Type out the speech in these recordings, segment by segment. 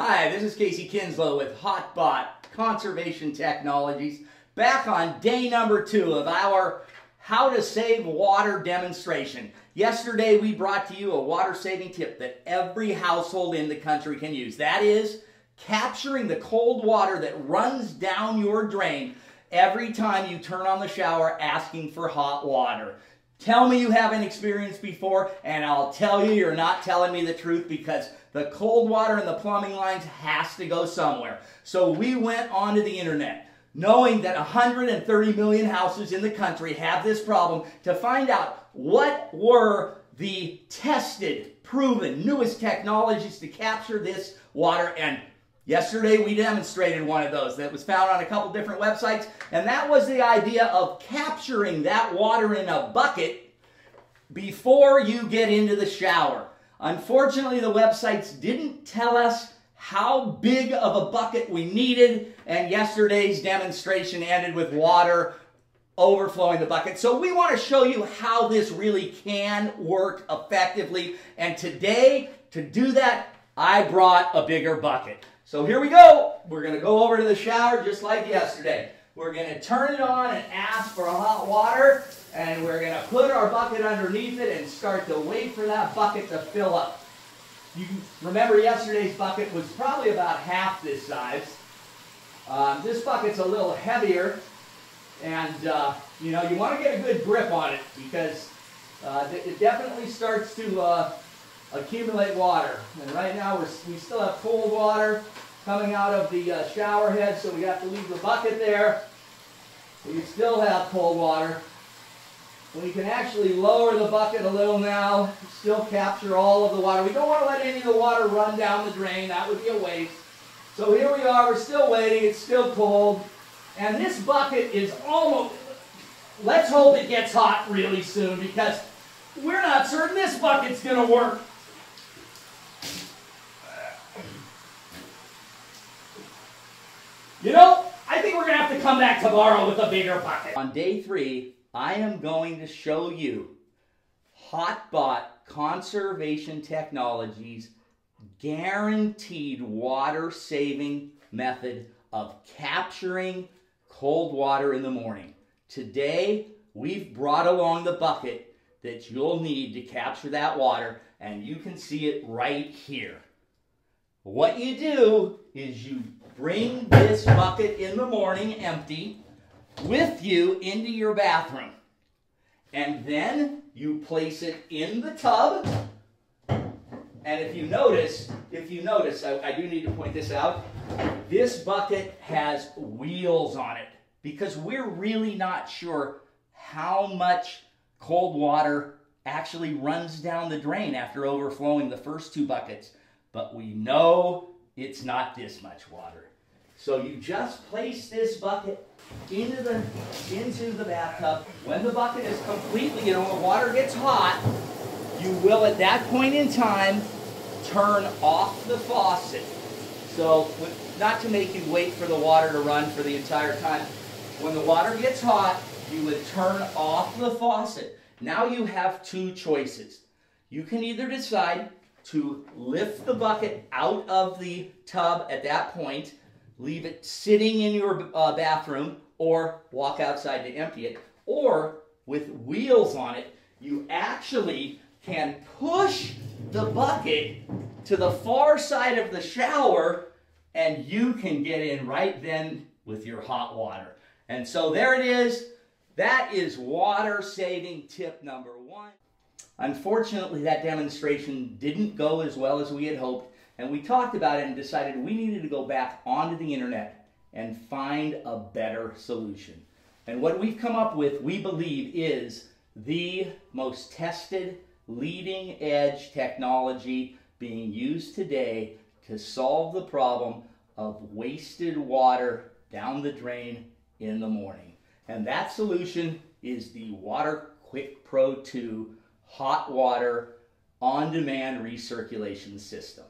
Hi, this is Casey Kinslow with HotBot Conservation Technologies, back on day number 2 of our How to Save Water demonstration. Yesterday we brought to you a water saving tip that every household in the country can use. That is capturing the cold water that runs down your drain every time you turn on the shower asking for hot water. Tell me you haven't experienced before, and I'll tell you you're not telling me the truth, because the cold water in the plumbing lines has to go somewhere. So we went onto the internet, knowing that 130 million houses in the country have this problem, to find out what were the tested, proven, newest technologies to capture this water. And yesterday we demonstrated one of those that was found on a couple different websites, and that was the idea of capturing that water in a bucket before you get into the shower. Unfortunately, the websites didn't tell us how big of a bucket we needed, and yesterday's demonstration ended with water overflowing the bucket. So we want to show you how this really can work effectively, and today, to do that, I brought a bigger bucket. So here we go. We're going to go over to the shower just like yesterday. We're going to turn it on and ask for hot water, and we're going to put our bucket underneath it and start to wait for that bucket to fill up. You can remember yesterday's bucket was probably about half this size. This bucket's a little heavier, and you know, you want to get a good grip on it, because it definitely starts to accumulate water. And right now we still have cold water coming out of the shower head, so we have to leave the bucket there. We still have cold water. We can actually lower the bucket a little now, still capture all of the water. We don't want to let any of the water run down the drain. That would be a waste. So here we are. We're still waiting. It's still cold. And this bucket is almost... Let's hope it gets hot really soon, because we're not certain this bucket's going to work. You know, I think we're going to have to come back tomorrow with a bigger bucket. On day 3, I am going to show you HotBot Conservation Technologies' guaranteed water-saving method of capturing cold water in the morning. Today, we've brought along the bucket that you'll need to capture that water, and you can see it right here. What you do is you bring this bucket in the morning empty with you into your bathroom, and then you place it in the tub. And if you notice, I do need to point this out, this bucket has wheels on it, because we're really not sure how much cold water actually runs down the drain after overflowing the first 2 buckets, but we know it's not this much water. So you just place this bucket into the bathtub. When the bucket is completely, when the water gets hot, you will at that point in time turn off the faucet. So, not to make you wait for the water to run for the entire time, when the water gets hot, you would turn off the faucet. Now you have 2 choices. You can either decide to lift the bucket out of the tub at that point, leave it sitting in your bathroom, or walk outside to empty it. Or, with wheels on it, you actually can push the bucket to the far side of the shower, and you can get in right then with your hot water. And so there it is. That is water-saving tip number 1. Unfortunately, that demonstration didn't go as well as we had hoped, and we talked about it and decided we needed to go back onto the internet and find a better solution. And what we've come up with, we believe, is the most tested, leading-edge technology being used today to solve the problem of wasted water down the drain in the morning. And that solution is the Water Quick Pro 2 Hot Water On-Demand Recirculation System.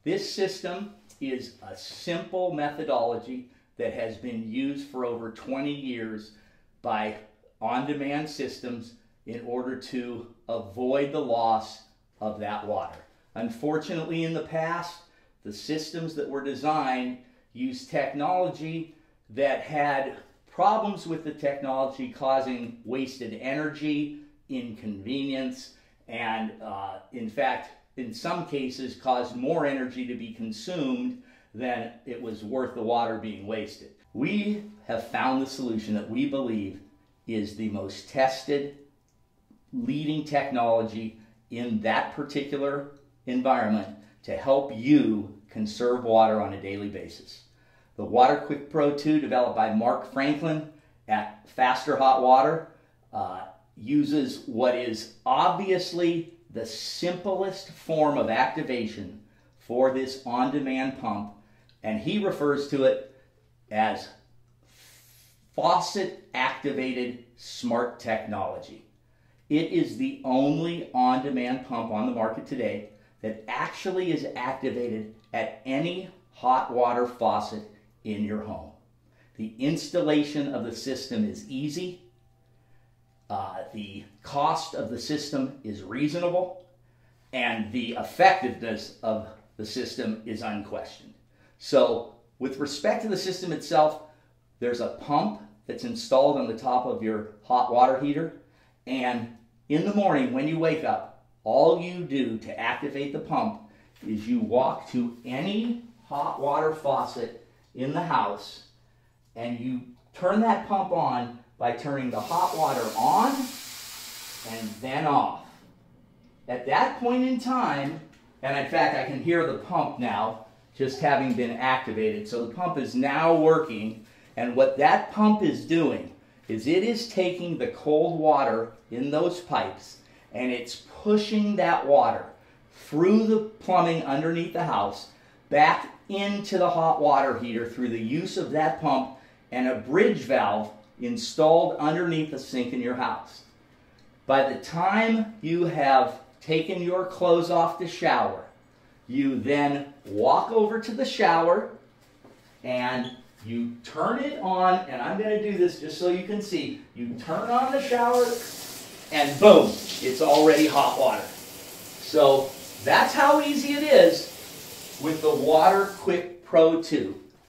This system is a simple methodology that has been used for over 20 years by on-demand systems in order to avoid the loss of that water. Unfortunately, in the past, The systems that were designed used technology that had problems with the technology causing wasted energy, inconvenience, and in fact, in some cases caused more energy to be consumed than it was worth the water being wasted. We have found the solution that we believe is the most tested, leading technology in that particular environment to help you conserve water on a daily basis. The WaterQuick Pro 2, developed by Mark Franklin at Faster Hot Water, uses what is obviously the simplest form of activation for this on-demand pump, and he refers to it as faucet-activated smart technology. It is the only on-demand pump on the market today that actually is activated at any hot water faucet in your home. The installation of the system is easy. The cost of the system is reasonable, and the effectiveness of the system is unquestioned. So with respect to the system itself, there's a pump that's installed on the top of your hot water heater, and in the morning when you wake up, all you do to activate the pump is you walk to any hot water faucet in the house and you turn that pump on by turning the hot water on and then off. At that point in time, and in fact I can hear the pump now just having been activated, so the pump is now working, and what that pump is doing is it is taking the cold water in those pipes and it's pushing that water through the plumbing underneath the house back into the hot water heater through the use of that pump and a bridge valve installed underneath the sink in your house. By the time you have taken your clothes off to shower, you then walk over to the shower and you turn it on, and I'm going to do this just so you can see. You turn on the shower and boom, it's already hot water. So that's how easy it is with the WaterQuick Pro 2.